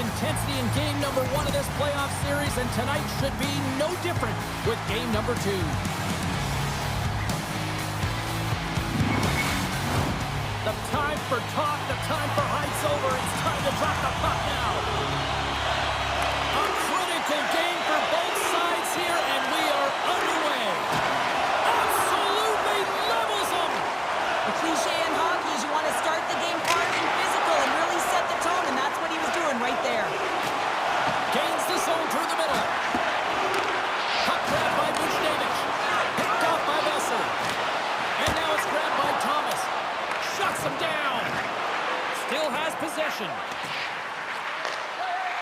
intensity in game number 1 of this playoff series, and tonight should be no different with game number 2. The time for talk, the time for hype's over. It's time to drop the puck now. A critical game for both sides here, and we are underway. Absolutely levels them. The cliche in hockey is you want to start the game hard and physical and really set the tone, and that's what he was doing right there. Gains the zone through the middle. Puck grabbed by Buchnevich. Picked off by Besser. And now it's grabbed by Thomas. Shuts him down. Still has possession.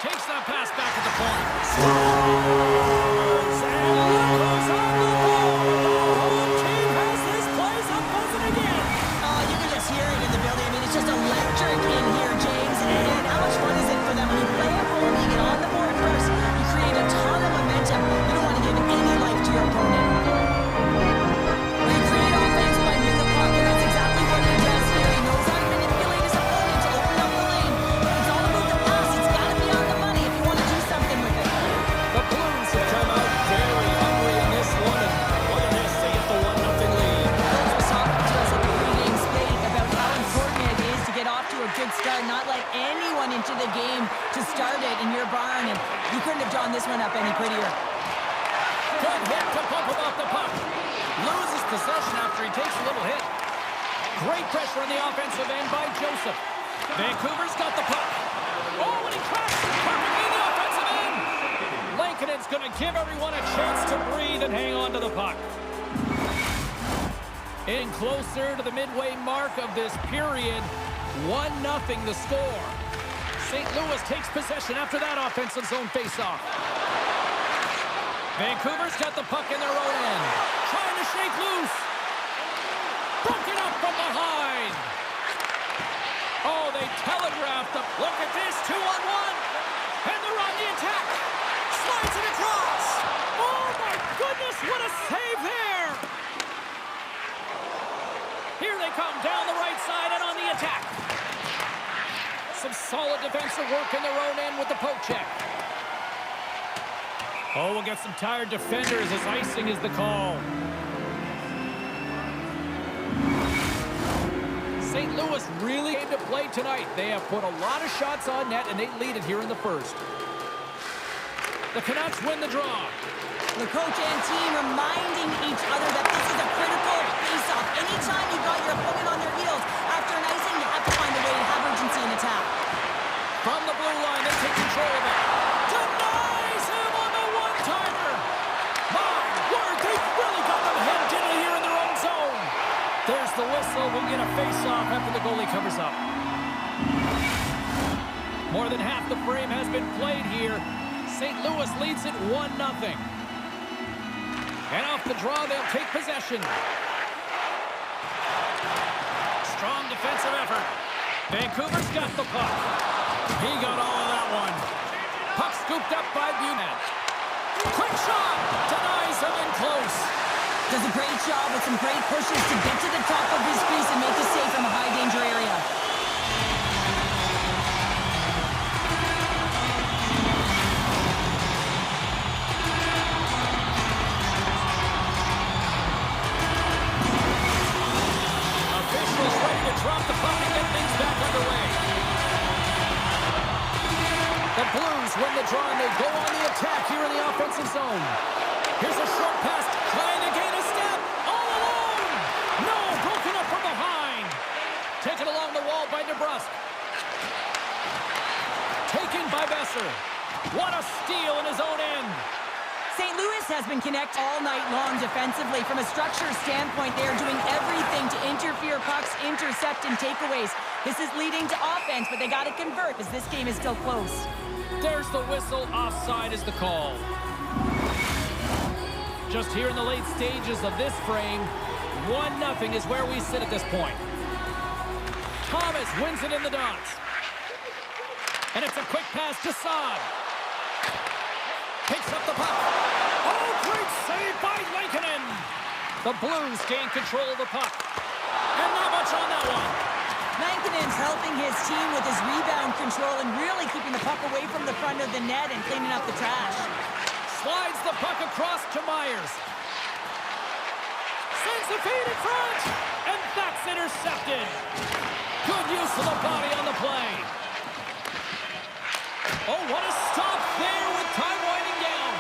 Takes that pass back at the point. Scores! And look who's on the ball! The whole team has this place up buzzing again. Oh, you can just hear it in the building. I mean, it's just electric in here, James. And how much fun is it for them when you play at home, you get on the board first, you create a ton of momentum. You don't want to give any life to your opponent. You create offense by winning the puck, and that's exactly what he does here. He knows how to manipulate his opponent to open up the lane. But it's all about the pass. It's got to be on the money if you want to do something with it. The Blues have come out very hungry in this one, and what a miss to get the 1-0 lead. Coach was talking to us at the pregame skate about how important it is to get off to a good start, not let anyone into the game to start it in your barn, and you couldn't have drawn this one up any prettier. Good hit to pump him off the puck. Loses possession after he takes a little hit. Great pressure on the offensive end by Joseph. Vancouver's got the puck. Oh, and he crashed perfectly in the offensive end. Lankinen's going to give everyone a chance to breathe and hang on to the puck. In closer to the midway mark of this period, 1-0 the score. St. Louis takes possession after that offensive zone faceoff. Vancouver's got the puck in their own end. Trying to shake loose. Broken up from behind. Oh, they telegraphed them. Look at this, 2-on-1. And they're on the attack. Slides it across. Oh, my goodness, what a save there. Here they come down the right side and on the attack. Some solid defensive work in their own end with the poke check. Oh, we'll get some tired defenders as icing is the call. St. Louis really came to play tonight. They have put a lot of shots on net, and they lead it here in the first. The Canucks win the draw. The coach and team reminding each other that this is a critical face-off. Anytime you've got your opponent on their heels after an icing, you have to find a way to have urgency in attack. From the blue line, they take control of it. Denies him on the one-timer. My word, they've really got them hemmed in here in their own zone. There's the whistle. We'll get a face-off after the goalie covers up. More than half the frame has been played here. St. Louis leads it 1-0. And off the draw, they'll take possession. Strong defensive effort. Vancouver's got the puck. He got all of that one. Puck scooped up by Buchanan. Quick shot. Denies him in close. Does a great job with some great pushes to get to the top of his crease and make a save from a high-danger area. Officials ready to drop the puck and get things back underway. The Blues win the draw and they go on the attack here in the offensive zone. Here's a short pass, trying to gain a step, all alone. No, broken up from behind. Taken along the wall by DeBrusk. Taken by Besser. What a steal in his own end. St. Louis has been connected all night long defensively. From a structure standpoint, they are doing everything to interfere pucks, intercept, and takeaways. This is leading to offense, but they got to convert as this game is still close. There's the whistle. Offside is the call. Just here in the late stages of this frame, 1-0 is where we sit at this point. Thomas wins it in the dots. And it's a quick pass to Saad. Picks up the puck. Oh, great save by Lankinen. The Blues gain control of the puck. And not much on that one. Lankinen's helping his team with his rebound control and really keeping the puck away from the front of the net and cleaning up the trash. Slides the puck across to Myers. Sends the feed in front, and that's intercepted. Good use of the body on the play. Oh, what a stop there with time winding down.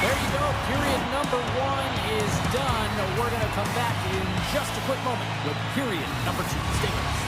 There you go. Period number 1 is done. We're going to come back in just a quick moment with period number 2. Stay with us.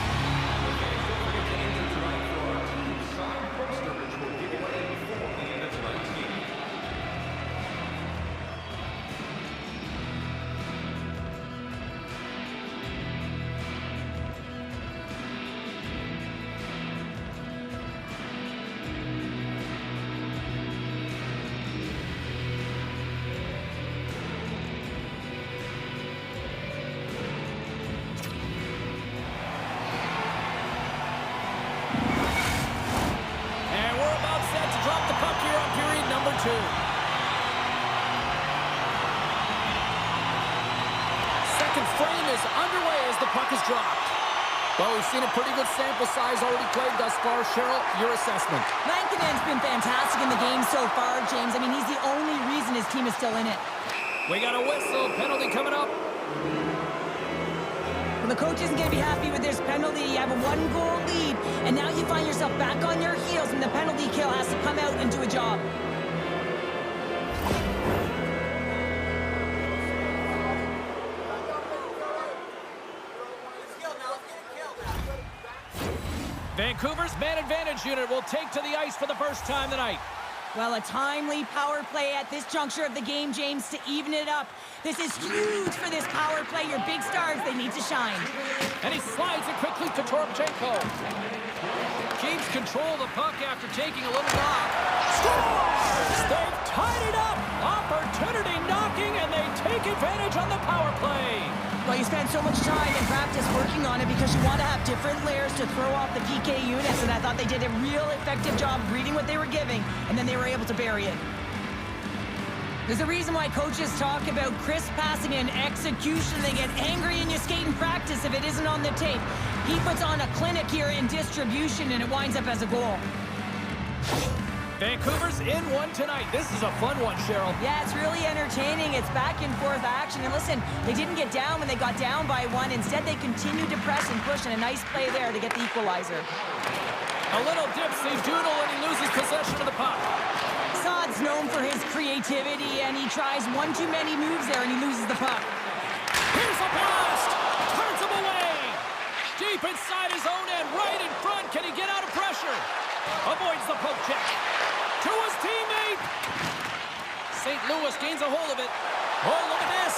Second frame is underway as the puck is dropped. Well, we've seen a pretty good sample size already played thus far. Cheryl, your assessment. Lankinen's been fantastic in the game so far, James. I mean, he's the only reason his team is still in it. We got a whistle. Penalty coming up. Well, the coach isn't going to be happy with this penalty. You have a 1-goal lead, and now you find yourself back on your heels, and the penalty kill has to come out and do a job. Vancouver's man advantage unit will take to the ice for the first time tonight. Well, a timely power play at this juncture of the game, James, to even it up. This is huge for this power play. Your big stars, they need to shine. And he slides it quickly to Toropchenko. Keeps control of the puck after taking a little knock. Scores! They've tied it up. Opportunity knocking, and they take advantage on the power play. Well, you spend so much time in practice working on it because you want to have different layers to throw off the PK units, and I thought they did a real effective job of reading what they were giving, and then they were able to bury it. There's a reason why coaches talk about crisp passing and execution. They get angry in your skate in practice if it isn't on the tape. He puts on a clinic here in distribution, and it winds up as a goal. Vancouver's in one tonight. This is a fun one, Cheryl. Yeah, it's really entertaining. It's back and forth action. And listen, they didn't get down when they got down by 1. Instead, they continued to press and push, and a nice play there to get the equalizer. A little dipsy doodle, and he loses possession of the puck. Saad's known for his creativity, and he tries one too many moves there, and he loses the puck. Here's a blast! Turns him away! Deep inside his own end, right in front. Can he get out of pressure? Avoids the poke check. To his teammate! St. Louis gains a hold of it. Oh, look at this!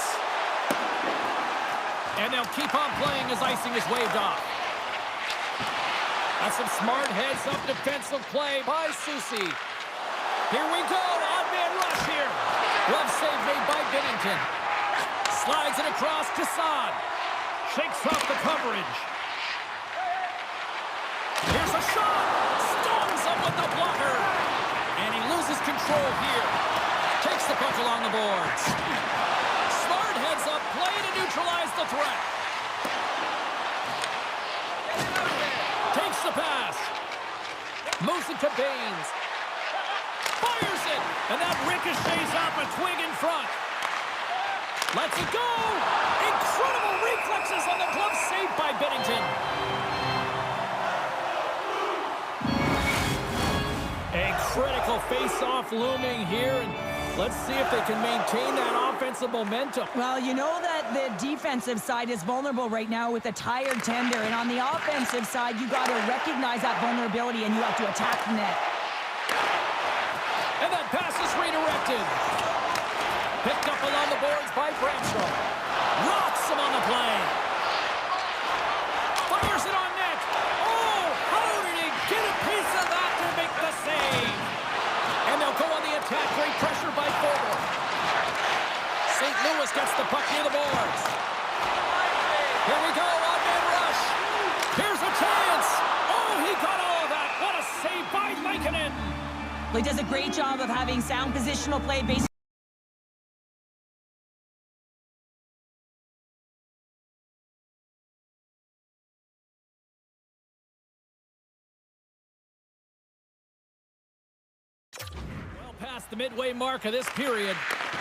And they'll keep on playing as icing is waved off. That's some smart heads-up defensive play by Soucy. Here we go, odd-man rush here. Glove save made by Binnington. Slides it across to Saad. Shakes off the coverage. Here's a shot. Stones him with the blocker. And he loses control here. Takes the puck along the boards. Smart heads up play to neutralize the threat. Takes the pass. Moves it to Baines. Fires it. And that ricochets off a twig in front. Lets it go. Incredible reflexes on the glove saved by Binnington. A critical face-off looming here, and let's see if they can maintain that offensive momentum. Well, you know that the defensive side is vulnerable right now with a tired tender, and on the offensive side, you got to recognize that vulnerability, and you have to attack the net. And that pass is redirected. Picked up along the boards by Bradshaw. Rocks him on the play. Fires it on net. Oh, how did he get a piece of that to make the save? And they'll go on the attack. Great pressure by Forward. St. Louis gets the puck near the boards. Here we go, odd-man rush. Here's a chance. Oh, he got all of that. What a save by Lankinen. Well, he does a great job of having sound positional play based past the midway mark of this period.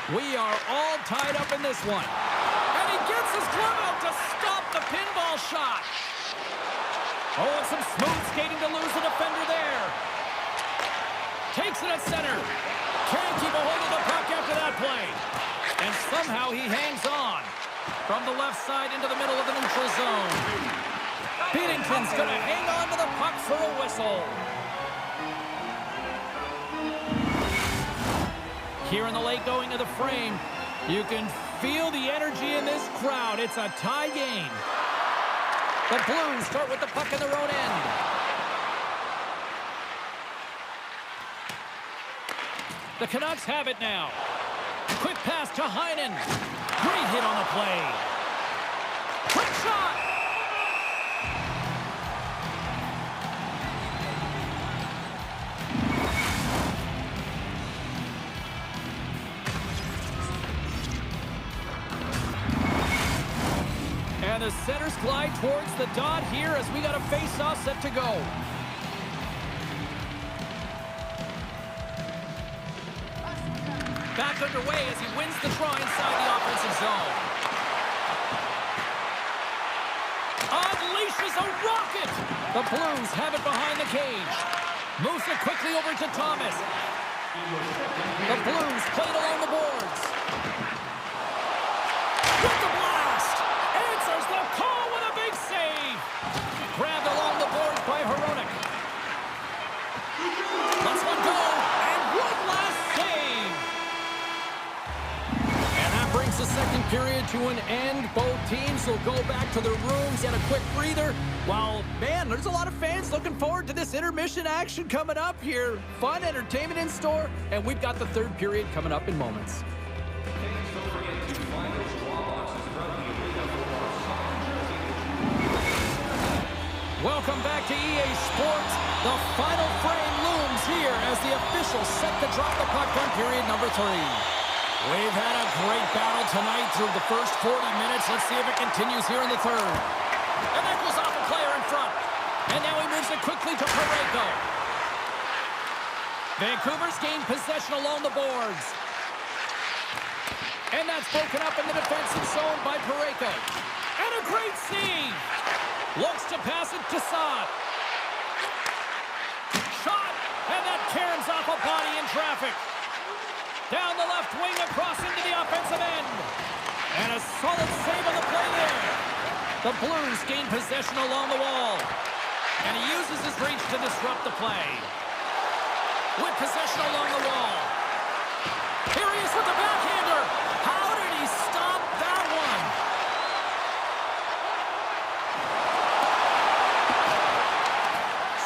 We are all tied up in this one. And he gets his glove out to stop the pinball shot. Oh, and some smooth skating to lose the defender there. Takes it at center. Can't keep a hold of the puck after that play. And somehow he hangs on. From the left side into the middle of the neutral zone. Beatington's going to hang on to the puck for a whistle. Here in the late going to the frame, you can feel the energy in this crowd. It's a tie game. The Blues start with the puck in their own end. The Canucks have it now. Quick pass to Heinen. Great hit on the play. Quick shot. And the centers glide towards the dot here as we got a face-off set to go. Back underway as he wins the draw inside the offensive zone. Unleashes a rocket! The Blues have it behind the cage. Moves it quickly over to Thomas. The Blues played along the boards. With the blast! Answers the call with a big save! Grabbed along the boards by Hronek. Lets one go, and one last save! Brings the second period to an end. Both teams will go back to their rooms, get a quick breather. While, man, there's a lot of fans looking forward to this intermission action coming up here. Fun entertainment in store, and we've got the third period coming up in moments. Welcome back to EA Sports. The final frame looms here as the officials set to drop the puck on period number 3. We've had a great battle tonight through the first 40 minutes. Let's see if it continues here in the third. And that goes off a player in front. And now he moves it quickly to Parayko. Vancouver's gained possession along the boards. And that's broken up in the defensive zone by Parayko. And a great save. Looks to pass it to Saad. Shot. And that caroms off a body in traffic. Down the left wing across into the offensive end. And a solid save on the play there. The Blues gain possession along the wall. And he uses his reach to disrupt the play. With possession along the wall. Here he is with the backhander. How did he stop that one?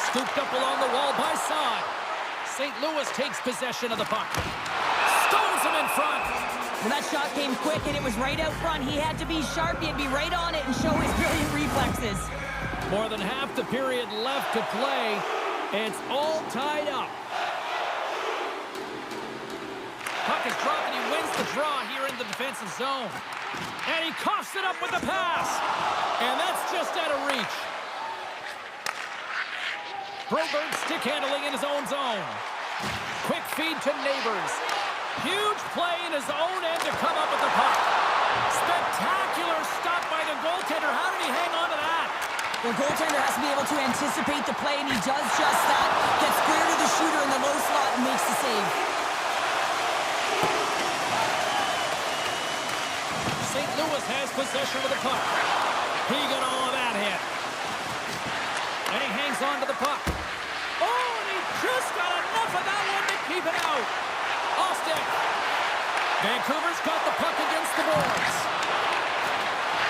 Scooped up along the wall by Saad. St. Louis takes possession of the puck. Stones him in front. Well, that shot came quick, and it was right out front. He had to be sharp. He had to be right on it and show his brilliant reflexes. More than half the period left to play. It's all tied up. Puck is dropped, and he wins the draw here in the defensive zone. And he coughs it up with the pass. And that's just out of reach. Broberg stick handling in his own zone. Quick feed to Neighbors. Huge play in his own end to come up with the puck. Spectacular stop by the goaltender. How did he hang on to that? The goaltender has to be able to anticipate the play, and he does just that. Gets square to the shooter in the low slot and makes the save. St. Louis has possession of the puck. He got all of that hit. And he hangs on to the puck. Oh, and he just got enough of that one to keep it out. Off stick. Vancouver's got the puck against the boards.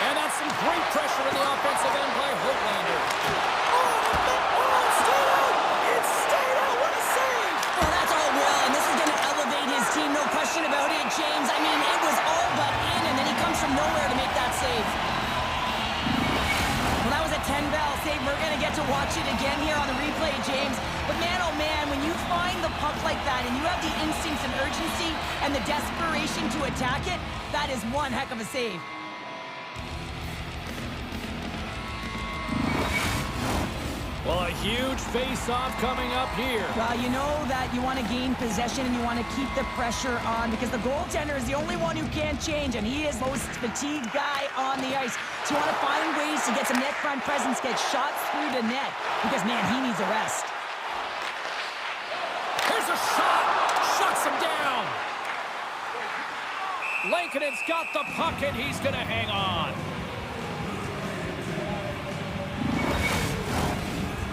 And that's some great pressure in the offensive end by Höglander. Oh, it stayed out! It stayed out! What a save! Well, that's all well, and this is going to elevate his team, no question about it, James. I mean, it was all but in, and then he comes from nowhere to make that save. Well, that was a 10-ball save. We're going to get to watch it again here on the replay, James. But man, oh man, when you find the puck like that and you have the instincts and urgency and the desperation to attack it, that is one heck of a save. Well, a huge face-off coming up here. Well, you know that you want to gain possession and you want to keep the pressure on because the goaltender is the only one who can't change, and he is the most fatigued guy on the ice. So you want to find ways to get some net front presence, get shots through the net because, man, he needs a rest. Here's a shot. Shuts him down. Lankinen's got the puck, and he's going to hang on.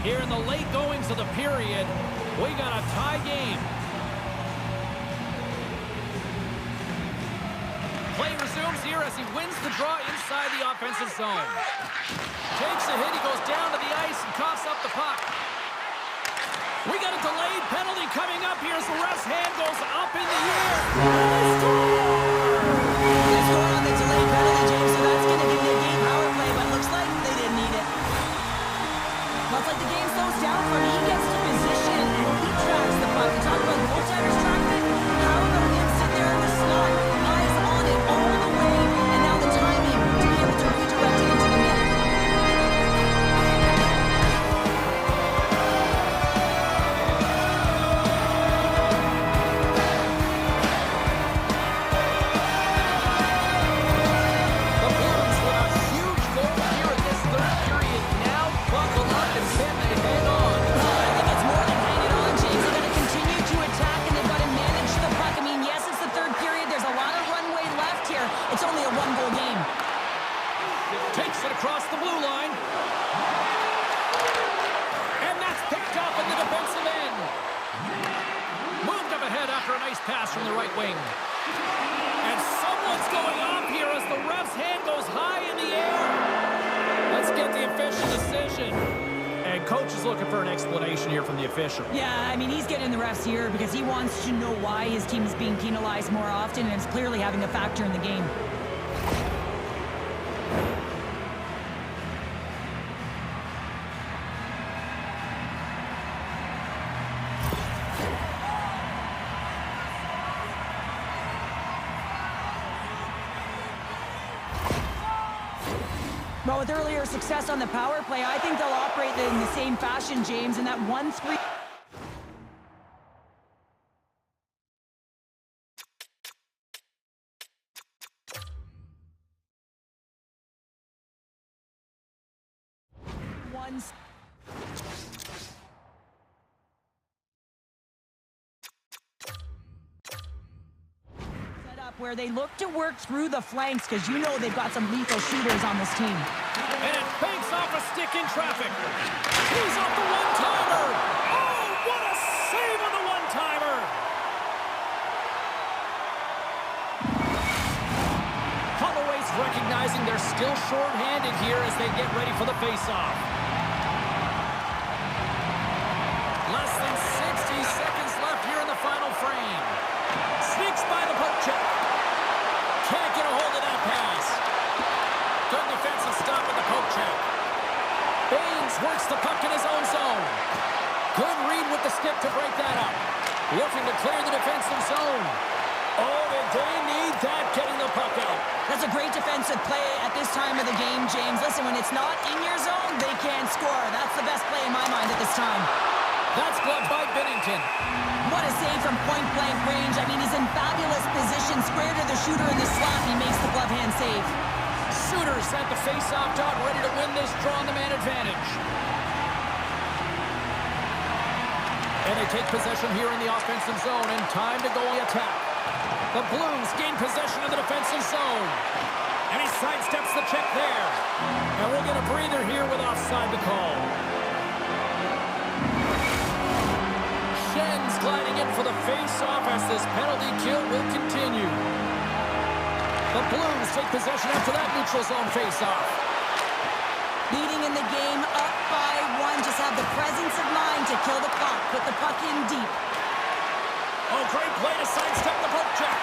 Here in the late goings of the period, we got a tie game. Play resumes here as he wins the draw inside the offensive zone. Takes a hit, he goes down to the ice and coughs up the puck. We got a delayed penalty coming up here as the ref's hand goes up in the air. They score on the delayed penalty, James, so that's going to be a game power play, but looks like they didn't need it. Looks like the game slows down for him. He gets to position and he tracks the puck. We talk about goaltenders tracking it. How about him sit there in the slot, eyes on it all the way, and now the timing to be able to redirect it into the net. The Blues with a huge goal here in this third period. Now buckle up and can they hang on? I think it's more than hanging on, James. They've got to continue to attack and they've got to manage the puck. I mean, yes, it's the third period. There's a lot of runway left here. It's only a one-goal game. Takes it across the blue line. And that's picked up in the defensive end. Moved up ahead after a nice pass from the right wing. And someone's going off here as the ref's hand goes high in the air. Let's get the official decision. And coach is looking for an explanation here from the official. Yeah, I mean, he's getting the refs here because he wants to know why his team is being penalized more often, and it's clearly having a factor in the game. Well, with earlier success on the power play, I think they'll operate in the same fashion, James, and that 1-3... where they look to work through the flanks because you know they've got some lethal shooters on this team. And it banks off a stick in traffic. He's off the one-timer. Oh, what a save on the one-timer. Holloway's recognizing they're still short-handed here as they get ready for the face-off. Less than 60 seconds left here in the final frame. Sneaks by the poke check. Can't get a hold of that pass. Good defensive stop with the poke check. Baines works the puck in his own zone. Good read with the stick to break that up. Looking to clear the defensive zone. Oh, did they need that getting the puck out. That's a great defensive play at this time of the game, James. Listen, when it's not in your zone, they can't score. That's the best play in my mind at this time. That's gloved by Binnington. What a save from point-blank range. I mean, he's in fabulous position. Square to the shooter in the slot. He makes the glove hand save. Sooners at the face-off dot, ready to win this draw on the man advantage. And they take possession here in the offensive zone, and time to go on the attack. The Blues gain possession of the defensive zone. And he sidesteps the check there. And we'll get a breather here with offside to call. Schen's gliding in for the face-off as this penalty kill will continue. The Blues take possession after that neutral zone face-off. Leading in the game, up by one. Just have the presence of mind to kill the puck. Put the puck in deep. Oh, great play to sidestep the poke check.